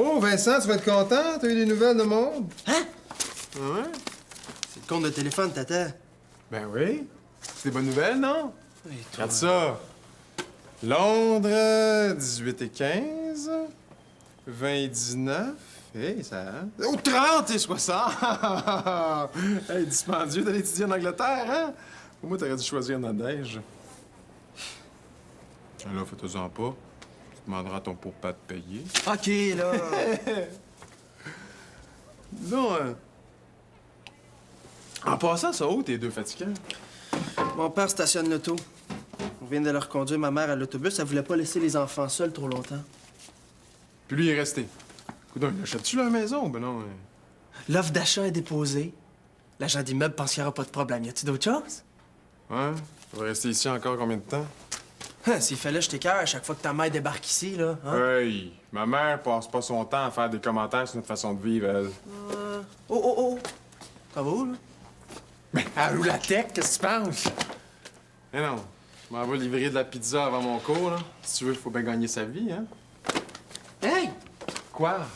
Oh, Vincent, tu vas être content? T'as eu des nouvelles de monde? Hein? Ouais? C'est le compte de téléphone, tata. Ben oui. C'est des bonnes nouvelles, non? Oui, Regarde ça. Londres, 18 et 15. 20 et 19. Hey, ça... Oh, 30 et 60! Hey, dispendieux d'aller étudier en Angleterre, hein? Pour moi, t'aurais dû choisir Nadège. Là, fais-toi-en pas. Tu demanderas à ton pourpère de payer. OK, là. Non, En passant, ça où, tes deux fatigants? Mon père stationne l'auto. On vient de leur conduire ma mère à l'autobus. Elle voulait pas laisser les enfants seuls trop longtemps. Puis lui, il est resté. Coudonc, il achète-tu leur maison? Ben non, L'offre d'achat est déposée. L'agent d'immeuble pense qu'il n'y aura pas de problème. Y a-t-il d'autres choses? Ouais? Tu vas rester ici encore combien de temps? Hein, s'il fallait, je t'écœure à chaque fois que ta mère débarque ici, là. Hein? Hey! Ma mère passe pas son temps à faire des commentaires sur notre façon de vivre, elle. Oh! Ça va où, là? Ben, elle roule la tech, qu'est-ce que tu penses? Eh non, je m'en vais livrer de la pizza avant mon cours, là. Si tu veux, il faut bien gagner sa vie, hein? Hey! Quoi?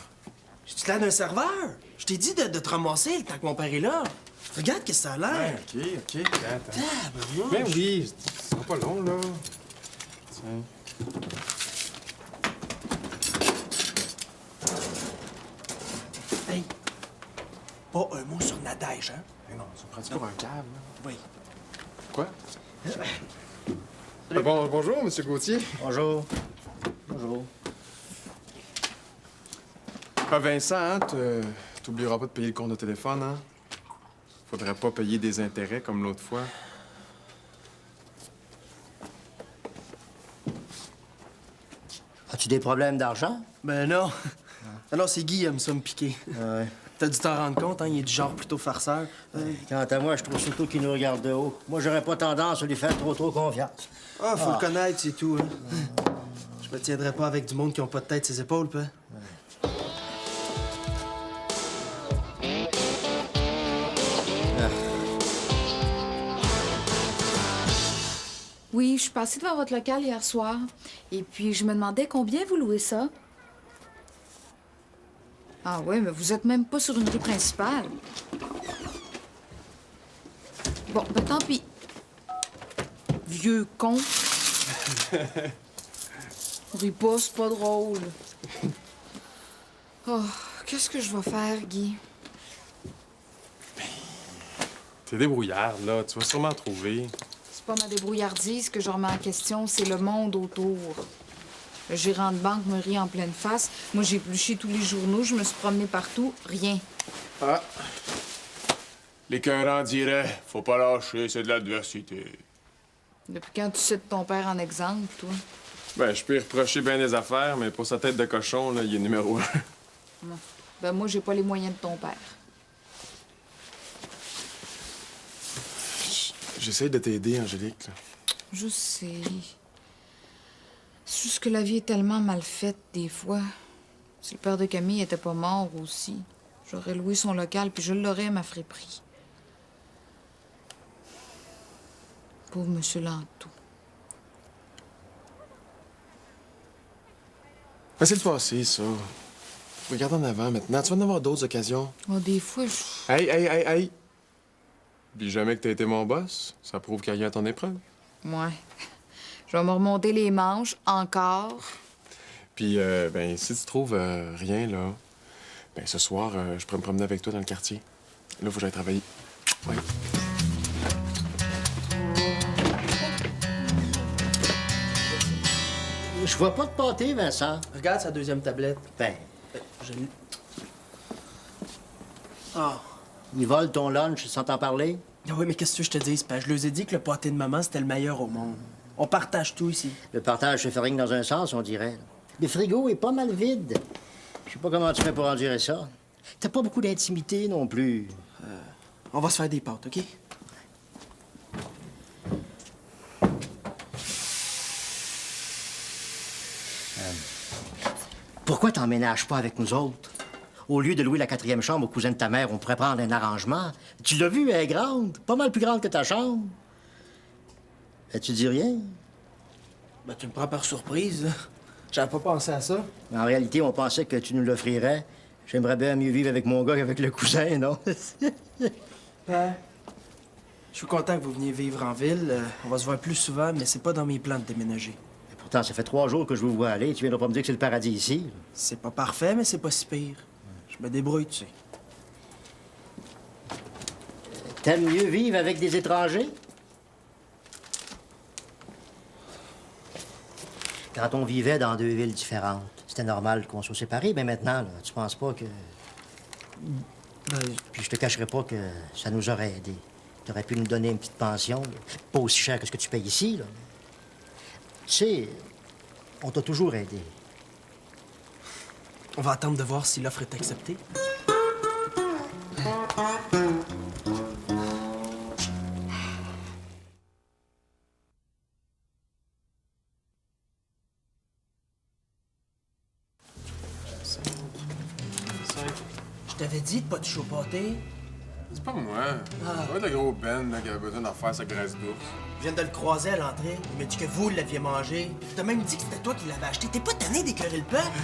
J'ai-tu l'air d'un serveur? Je t'ai dit de te ramasser le temps que mon père est là. Regarde qu'est-ce que ça a l'air. Ouais, OK. Attends. Ah, Ben oui, ce sera pas long, là. Tiens. Hey! Pas un mot sur Nadège, hein? Mais non, ça me prend-tu pour un cave, là? Oui. Quoi? Bonjour, Monsieur Gauthier. Bonjour. Bonjour. Ah, Vincent, hein, t'oublieras pas de payer le compte de téléphone, hein? Faudrait pas payer des intérêts comme l'autre fois. As-tu des problèmes d'argent? Ben non. Non, c'est Guy qui aime ça me piquer. Ah ouais. T'as dû t'en rendre compte, hein? Il est du genre plutôt farceur. Quant à moi, je trouve surtout qu'il nous regarde de haut. Moi, j'aurais pas tendance à lui faire trop confiance. Faut le connaître, c'est tout, hein? Je me tiendrai pas avec du monde qui ont pas de tête ses épaules, pas? Oui, je suis passée devant votre local hier soir. Et puis, je me demandais combien vous louez ça? Ah oui, mais vous êtes même pas sur une rue principale. Bon, ben tant pis. Vieux con. Ris pas, c'est pas drôle. Oh, qu'est-ce que je vais faire, Guy? T'es débrouillard, là. Tu vas sûrement trouver. C'est pas ma débrouillardise que je remets en question, c'est le monde autour. Le gérant de banque me rit en pleine face. Moi, j'ai épluché tous les journaux, je me suis promenée partout, rien. Ah. L'écœurant dirait, faut pas lâcher, c'est de l'adversité. Depuis quand tu cites ton père en exemple, toi? Ben, je peux y reprocher bien des affaires, mais pour sa tête de cochon, là, il est numéro 1. Non. Ben, moi, j'ai pas les moyens de ton père. J'essaie de t'aider, Angélique, là. Je sais. C'est juste que la vie est tellement mal faite, des fois. Si le père de Camille était pas mort aussi, j'aurais loué son local puis je l'aurais à ma friperie. Pauvre Monsieur Lantou. Ben, c'est le passé, ça. Regarde en avant maintenant. Tu vas en avoir d'autres occasions. Oh, des fois, je... Hey! Oublie jamais que t'as été mon boss. Ça prouve qu'il y a rien à ton épreuve. Ouais. Je vais me remonter les manches, encore. Puis, ben, si tu trouves rien, là, ben, ce soir, je pourrais me promener avec toi dans le quartier. Là, faut que j'aille travailler. Oui. Je vois pas de pâté, Vincent. Regarde sa deuxième tablette. Ben, Je l'ai. Ah. ils volent ton lunch sans t'en parler. Ah oui, mais qu'est-ce que je te dis? Je leur ai dit que le pâté de maman, c'était le meilleur au monde. On partage tout ici. Le partage se fait rien que dans un sens, on dirait. Le frigo est pas mal vide. Je sais pas comment tu fais pour endurer ça. T'as pas beaucoup d'intimité non plus. On va se faire des pâtes, OK? Pourquoi t'emménages pas avec nous autres? Au lieu de louer la 4e chambre au cousin de ta mère, on pourrait prendre un arrangement. Tu l'as vu, elle est grande. Pas mal plus grande que ta chambre. Ben, tu dis rien? Ben, tu me prends par surprise, là. J'avais pas pensé à ça. En réalité, on pensait que tu nous l'offrirais. J'aimerais bien mieux vivre avec mon gars qu'avec le cousin, non? Père, je suis content que vous veniez vivre en ville. On va se voir plus souvent, mais c'est pas dans mes plans de déménager. Pourtant, ça fait 3 jours que je vous vois aller. Tu viendras pas me dire que c'est le paradis ici. Là. C'est pas parfait, mais c'est pas si pire. Je me débrouille, tu sais. T'aimes mieux vivre avec des étrangers? Quand on vivait dans 2 villes différentes, c'était normal qu'on soit séparés, mais maintenant, là, tu penses pas que... Ben, Puis je te cacherai pas que ça nous aurait aidés. T'aurais pu nous donner une petite pension, là. Pas aussi cher que ce que tu payes ici, là. Tu sais, on t'a toujours aidé. on va attendre de voir si l'offre est acceptée. Je t'avais dit de pas toucher au pâté. C'est pas moi. Ça va être le gros Ben là, qui avait besoin d'en faire sa graisse d'ours. Je viens de le croiser à l'entrée. Il m'a dit que vous l'aviez mangé. T'as même dit que c'était toi qui l'avais acheté. T'es pas tanné d'écœurer le peuple?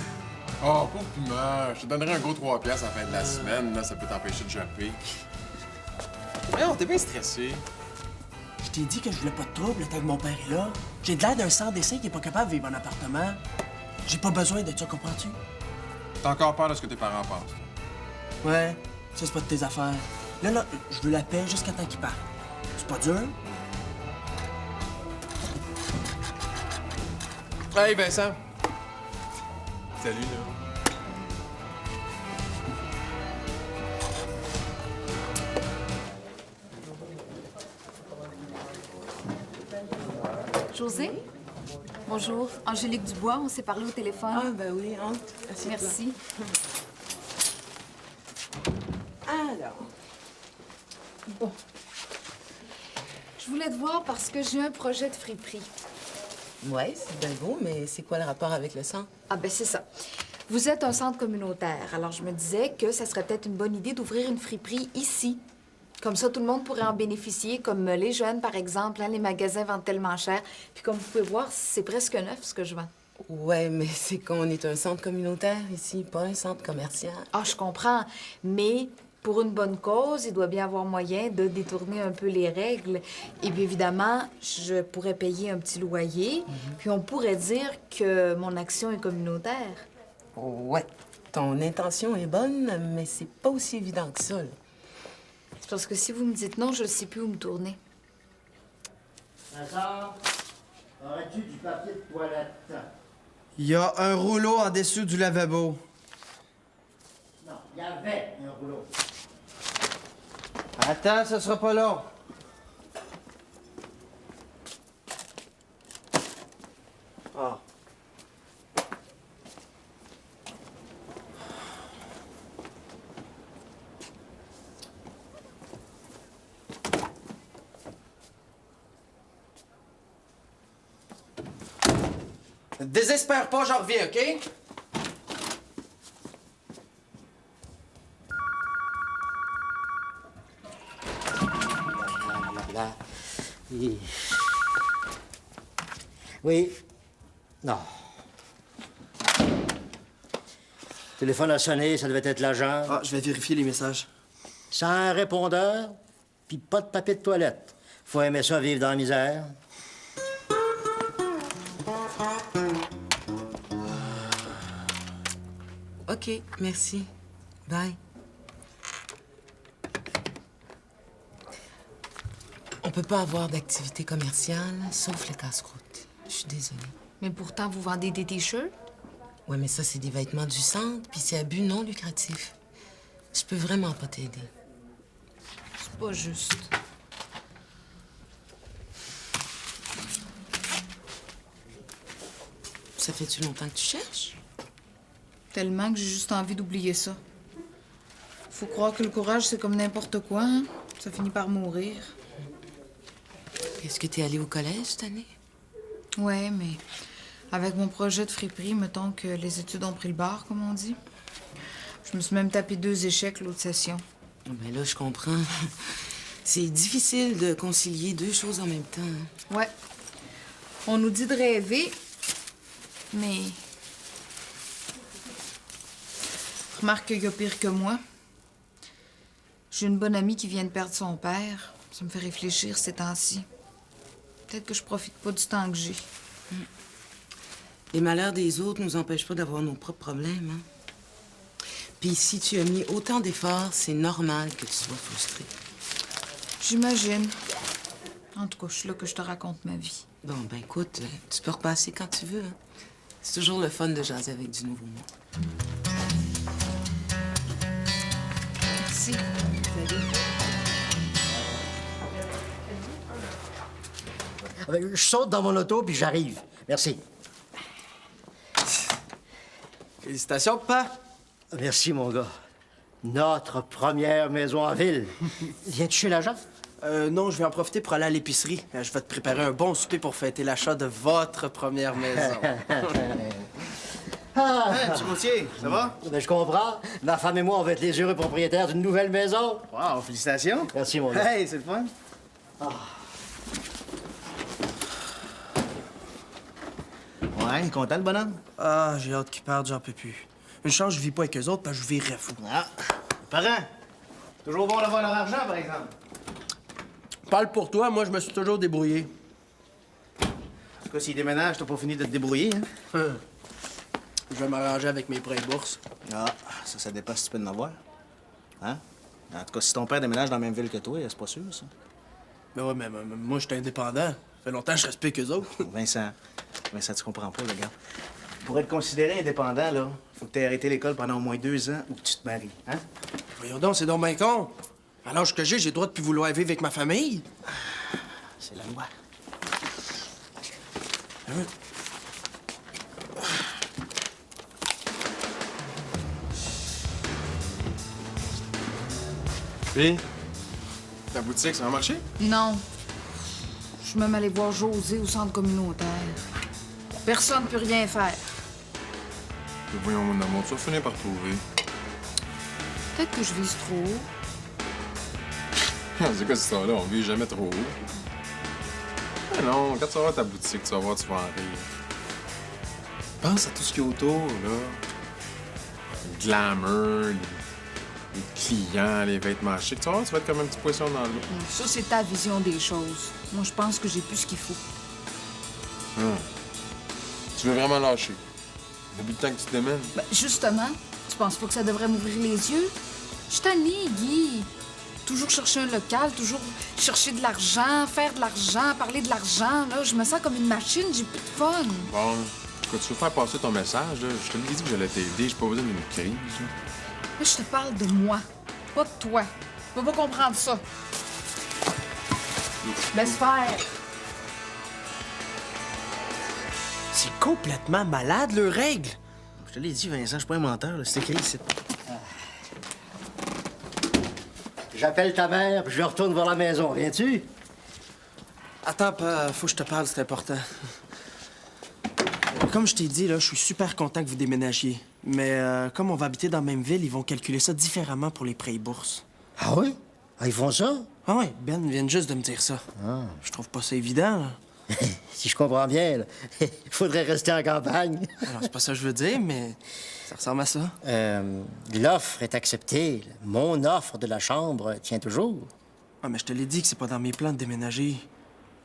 Oh, pauvre Puma, je te donnerai un gros 3 piastres à la fin de la semaine, là, ça peut t'empêcher de jumper. Voyons, t'es bien stressé. Je t'ai dit que je voulais pas de trouble tant que mon père est là. J'ai de l'air d'un sans-dessin qui est pas capable de vivre en appartement. J'ai pas besoin de ça, comprends-tu? T'as encore peur de ce que tes parents pensent. Ouais, ça c'est pas de tes affaires. Là, je veux la paix jusqu'à temps qu'il parte. C'est pas dur? Hey Vincent! Salut, là. José? Bonjour. Angélique Dubois, on s'est parlé au téléphone. Ah, ben oui, entre. Assieds-toi. Merci. Alors, Bon. Je voulais te voir parce que j'ai un projet de friperie. ouais, c'est bien beau, mais c'est quoi le rapport avec le sang? Ah ben c'est ça. Vous êtes un centre communautaire, alors je me disais que ça serait peut-être une bonne idée d'ouvrir une friperie ici. Comme ça, tout le monde pourrait en bénéficier, comme les jeunes, par exemple. Hein, les magasins vendent tellement cher. Puis comme vous pouvez voir, c'est presque neuf, ce que je vends. Ouais, mais c'est qu'on est un centre communautaire ici, pas un centre commercial. Ah, je comprends. Mais pour une bonne cause, il doit bien avoir moyen de détourner un peu les règles. Et puis évidemment, je pourrais payer un petit loyer. Puis on pourrait dire que mon action est communautaire. Ouais, ton intention est bonne, mais c'est pas aussi évident que ça, là. C'est parce que si vous me dites non, je ne sais plus où me tourner. Vincent, aurais-tu du papier de toilette? Il y a un rouleau en dessous du lavabo. Non, il y avait un rouleau. Attends, ce sera pas long. Ah. Désespère pas, j'en reviens, OK? Là. Oui. Non. Le téléphone a sonné, ça devait être l'agent. Ah, je vais vérifier les messages. Sans un répondeur, puis pas de papier de toilette. Faut aimer ça, vivre dans la misère. OK, merci. Bye. On peut pas avoir d'activité commerciale, sauf le casse-croûte. Je suis désolée. Mais pourtant, vous vendez des t-shirts? Ouais, mais ça, c'est des vêtements du centre, puis c'est à but non lucratif. Je peux vraiment pas t'aider. C'est pas juste. Ça fait-tu longtemps que tu cherches? Tellement que j'ai juste envie d'oublier ça. Faut croire que le courage, c'est comme n'importe quoi, hein? Ça finit par mourir. Est-ce que t'es allée au collège cette année? Ouais, mais avec mon projet de friperie, mettons que les études ont pris le bord, comme on dit. Je me suis même tapé 2 échecs l'autre session. Ben là, je comprends. C'est difficile de concilier 2 choses en même temps. Ouais. On nous dit de rêver, mais Remarque qu'il y a pire que moi. J'ai une bonne amie qui vient de perdre son père. Ça me fait réfléchir ces temps-ci. Peut-être que je profite pas du temps que j'ai. Les malheurs des autres nous empêchent pas d'avoir nos propres problèmes, hein? Puis si tu as mis autant d'efforts, c'est normal que tu sois frustrée. J'imagine. En tout cas, je suis là que je te raconte ma vie. Bon, ben écoute, tu peux repasser quand tu veux, hein? C'est toujours le fun de jaser avec du nouveau monde. Merci. Je saute dans mon auto, puis j'arrive. Merci. Félicitations, papa. Merci, mon gars. Notre première maison en ville. Viens-tu chez l'agent? Non, je vais en profiter pour aller à l'épicerie. Je vais te préparer un bon souper pour fêter l'achat de votre première maison. Ah! Hey, M. Gauthier, ça va? Ben, je comprends. Ma femme et moi, on va être les heureux propriétaires d'une nouvelle maison. Wow, félicitations. Merci, mon gars. Hey, c'est le fun. Ouais, content le bonhomme? Ah, j'ai hâte qu'ils partent, j'en peux plus. Une chance, je vis pas avec eux autres, parce que je virerais fou. Ah, les parents. Toujours bon d'avoir leur argent, par exemple. Parle pour toi, moi, je me suis toujours débrouillé. En tout cas, s'ils déménagent, t'as pas fini de te débrouiller, hein? Je vais m'arranger avec mes prêts bourses. Ah, ça dépend si tu peux en avoir. Hein? En tout cas, si ton père déménage dans la même ville que toi, c'est pas sûr, ça. Mais ouais, mais moi, je suis indépendant. Ça fait longtemps que je respecte qu'eux autres. Vincent, tu comprends pas, le gars. Pour être considéré indépendant, là, faut que t'aies arrêté l'école pendant au moins 2 ans ou que tu te maries, hein? Voyons donc, c'est donc bien con. À l'âge que j'ai le droit de plus vouloir vivre avec ma famille. C'est la loi. Puis, ta boutique, ça va marcher? Non. Je suis même allée voir José au centre communautaire. Personne ne peut rien faire. Mais voyons, mon amour, tu vas finir par trouver. Peut-être que je vise trop haut. C'est quoi cette histoire-là? On vit jamais trop haut. Ah non, quand tu vas voir ta boutique, tu vas voir, tu vas en rire. Pense à tout ce qu'il y a autour, là. Le glamour, les clients, les vêtements chics. Tu vas voir, tu vas être comme un petit poisson dans l'eau. Ça, c'est ta vision des choses. Moi, je pense que j'ai plus ce qu'il faut. Tu veux vraiment lâcher? Depuis le temps que tu te démènes. Ben, justement, tu penses pas que ça devrait m'ouvrir les yeux? Je suis tannée, Guy. Toujours chercher un local, toujours chercher de l'argent, faire de l'argent, parler de l'argent. Là, je me sens comme une machine, j'ai plus de fun. Bon, quand tu veux faire passer ton message, là, je te l'ai dit que j'allais t'aider, j'ai pas besoin d'une crise. Là. Là, je te parle de moi, pas de toi. Tu peux pas comprendre ça. Laisse faire. C'est complètement malade, leurs règles. Je te l'ai dit, Vincent, je suis pas un menteur, là. C'est écrit ici. J'appelle ta mère, puis je retourne voir la maison. Viens-tu? Attends, faut que je te parle, c'est important. Comme je t'ai dit, là, je suis super content que vous déménagiez. Mais comme on va habiter dans la même ville, ils vont calculer ça différemment pour les prêts et bourses. Ah oui? Ah, ils font ça? Ah ouais, Ben vient juste de me dire ça. Je trouve pas ça évident, là. Si je comprends bien, là, il faudrait rester en campagne. Alors, c'est pas ça que je veux dire, mais ça ressemble à ça. L'offre est acceptée. Mon offre de la chambre tient toujours. Ah, mais je te l'ai dit que c'est pas dans mes plans de déménager.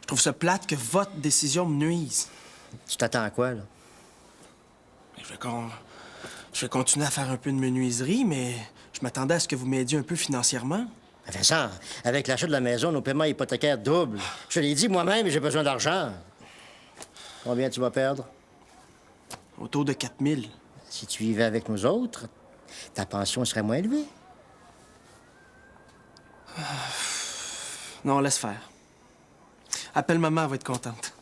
Je trouve ça plate que votre décision me nuise. Tu t'attends à quoi, là? Je vais continuer à faire un peu de menuiserie, mais je m'attendais à ce que vous m'aidiez un peu financièrement. Vincent, avec l'achat de la maison, nos paiements hypothécaires doublent. Je te l'ai dit moi-même, j'ai besoin d'argent. Combien tu vas perdre? Autour de 4 000. Si tu vivais avec nous autres, ta pension serait moins élevée. Non, laisse faire. Appelle maman, elle va être contente.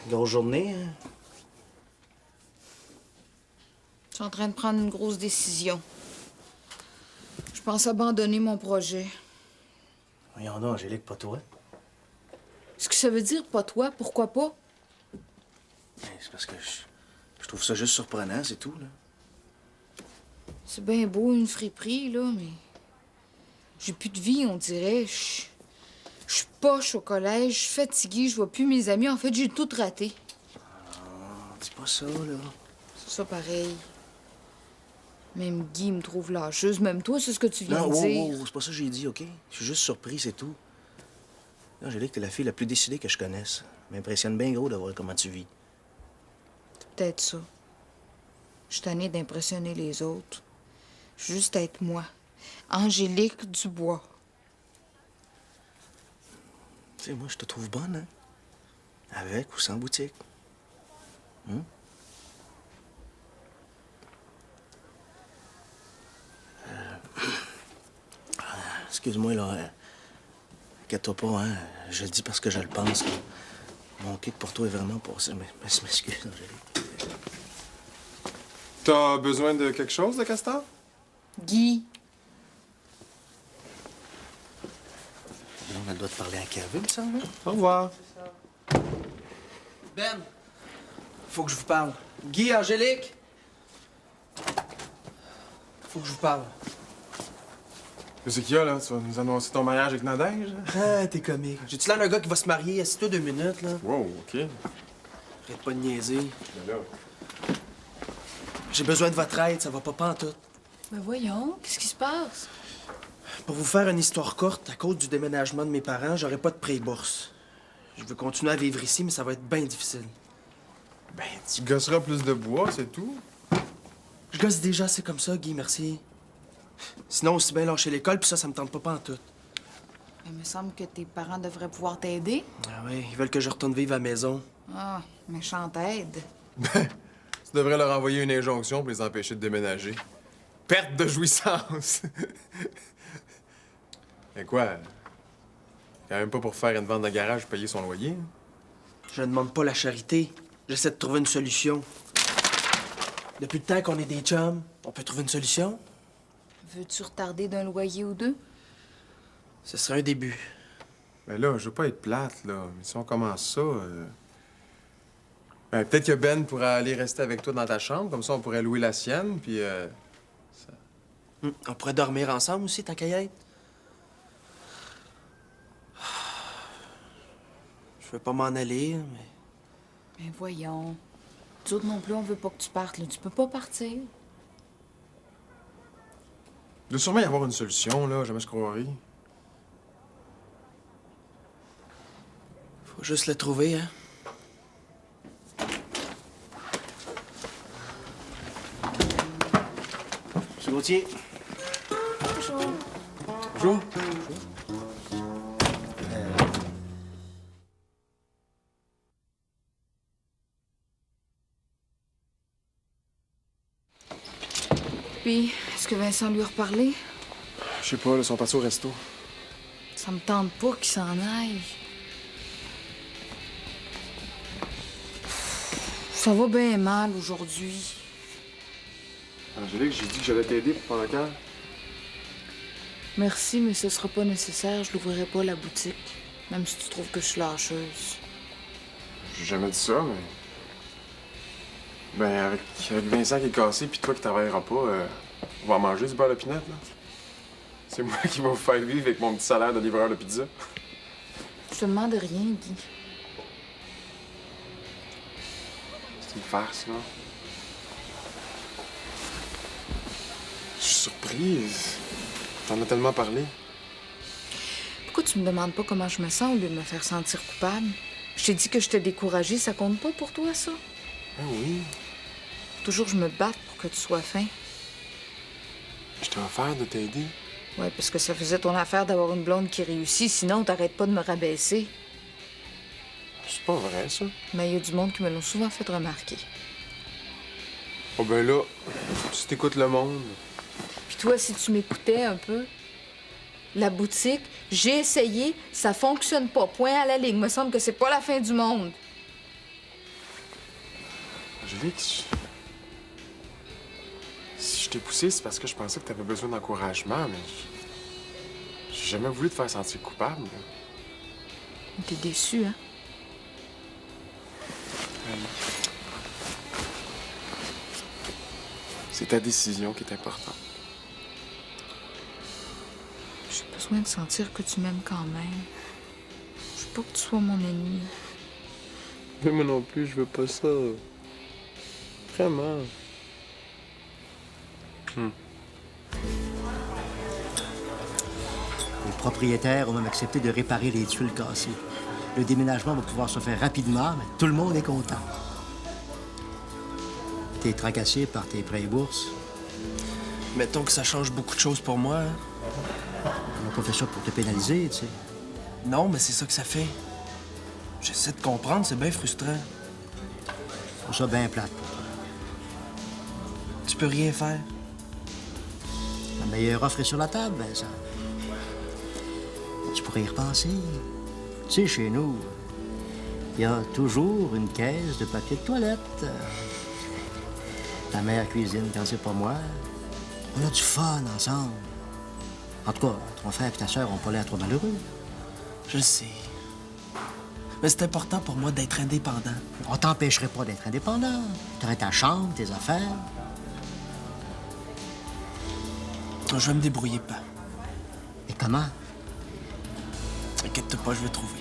Grosse journée, hein? Je suis en train de prendre une grosse décision. Je pense abandonner mon projet. Voyons donc, Angélique, pas toi. Ce que ça veut dire, pas toi, pourquoi pas? Ben, c'est parce que je trouve ça juste surprenant, c'est tout, là. C'est bien beau, une friperie, là, mais... J'ai plus de vie, on dirait. Je suis poche au collège, je suis fatiguée, je vois plus mes amis. En fait, j'ai tout raté. Dis pas ça, là. C'est ça pareil. Même Guy me trouve lâcheuse. Même toi, c'est ce que tu viens Non, de wow, dire. wow, c'est pas ça que j'ai dit, OK? Je suis juste surpris, c'est tout. Angélique, t'es la fille la plus décidée que je connaisse. M'impressionne bien gros de voir comment tu vis. C'est peut-être ça. Je suis tannée d'impressionner les autres. Je veux juste être moi. Angélique Dubois. Tu sais, moi, je te trouve bonne, hein? Avec ou sans boutique. Hum? Excuse-moi, là. Inquiète-toi pas, hein? Je le dis parce que je le pense, là. Mon kick pour toi est vraiment passé. Mais je m'excuse, Angélique. T'as besoin de quelque chose, de Castor? Guy. On doit te parler à Kevin, me semble. Au revoir. Ben, faut que je vous parle. Guy, Angélique. Faut que je vous parle. Qu'est-ce qu'il y a, là? Tu vas nous annoncer ton mariage avec Nadège? Ah, t'es comique. J'ai-tu l'air d'un gars qui va se marier? Assis-toi 2 minutes, là. Wow, OK. Arrête pas de niaiser. Ben là. J'ai besoin de votre aide, ça va pas pantoute. Ben voyons, qu'est-ce qui se passe? Pour vous faire une histoire courte, à cause du déménagement de mes parents, j'aurai pas de pré-bourse. Je veux continuer à vivre ici, mais ça va être bien difficile. Ben, tu gosseras plus de bois, c'est tout. Je gosse déjà, c'est comme ça, Guy, merci. Sinon, aussi bien lâcher l'école, puis ça me tente pas pantoute. Il me semble que tes parents devraient pouvoir t'aider. Ah ouais, ils veulent que je retourne vivre à la maison. Ah, méchante aide. Ben, tu devrais leur envoyer une injonction pour les empêcher de déménager. Perte de jouissance! Mais quoi? Quand même pas pour faire une vente de garage payer son loyer. Hein? Je ne demande pas la charité. J'essaie de trouver une solution. Depuis le temps qu'on est des chums, on peut trouver une solution? Veux-tu retarder d'un loyer ou deux? Ce serait un début. Ben là, je veux pas être plate, là. Mais si on commence ça... Ben, peut-être que Ben pourrait aller rester avec toi dans ta chambre. Comme ça, on pourrait louer la sienne, puis... On pourrait dormir ensemble aussi, tant qu'à y être. Je veux pas m'en aller, mais... Ben voyons. Nous autres non plus, on veut pas que tu partes, là. Tu peux pas partir. Il doit sûrement y avoir une solution, là. Jamais je croirais. Faut juste le trouver, hein. Monsieur Gauthier. Bonjour. Puis, est-ce que Vincent lui a reparlé? Je sais pas, là, ils sont partis au resto. Ça me tente pas qu'il s'en aille. Ça va bien mal aujourd'hui. Angélique, j'ai dit que j'allais t'aider pour prendre le cœur. Merci, mais ce sera pas nécessaire. Je l'ouvrirai pas, la boutique. Même si tu trouves que je suis lâcheuse. J'ai jamais dit ça, mais... Ben, avec Vincent qui est cassé, puis toi qui travailleras pas, on va en manger du beurre de pinot, là. C'est moi qui vais vous faire vivre avec mon petit salaire de livreur de pizza. Je te demande rien, Guy. C'est une farce, là. Je suis surprise. T'en as tellement parlé. Pourquoi tu me demandes pas comment je me sens au lieu de me faire sentir coupable? Je t'ai dit que je t'ai découragée, ça compte pas pour toi, ça? Ah oui. Toujours je me batte pour que tu sois fin. Je t'ai offert de t'aider. Ouais, parce que ça faisait ton affaire d'avoir une blonde qui réussit, sinon t'arrêtes pas de me rabaisser. C'est pas vrai, ça. Mais il y a du monde qui me l'ont souvent fait remarquer. Oh ben là, si t'écoutes le monde... Puis toi, si tu m'écoutais un peu, la boutique, j'ai essayé, ça fonctionne pas. Point à la ligne. Me semble que c'est pas la fin du monde. Angélique, si je t'ai poussé, c'est parce que je pensais que t'avais besoin d'encouragement, mais j'ai jamais voulu te faire sentir coupable. T'es déçu, hein? C'est ta décision qui est importante. J'ai besoin de sentir que tu m'aimes quand même. Je veux pas que tu sois mon ennemi. Mais moi non plus, je veux pas ça. Vraiment. Les propriétaires ont même accepté de réparer les tuiles cassées. Le déménagement va pouvoir se faire rapidement, mais tout le monde est content. T'es tracassé par tes prêts et bourses. Mettons que ça change beaucoup de choses pour moi. Hein. On n'a pas fait ça pour te pénaliser, tu sais. Non, mais c'est ça que ça fait. J'essaie de comprendre, c'est bien frustrant. Je trouve ça bien plate. Tu peux rien faire. La meilleure offre est sur la table, ben ça. Tu pourrais y repenser. Tu sais, chez nous, il y a toujours une caisse de papier de toilette. Ta mère cuisine quand c'est pas moi. On a du fun ensemble. En tout cas, ton frère et ta sœur ont pas l'air trop malheureux. Je le sais. Mais c'est important pour moi d'être indépendant. On t'empêcherait pas d'être indépendant. T'aurais ta chambre, tes affaires. Je vais me débrouiller, pas. Et comment? Inquiète-toi pas, je vais trouver.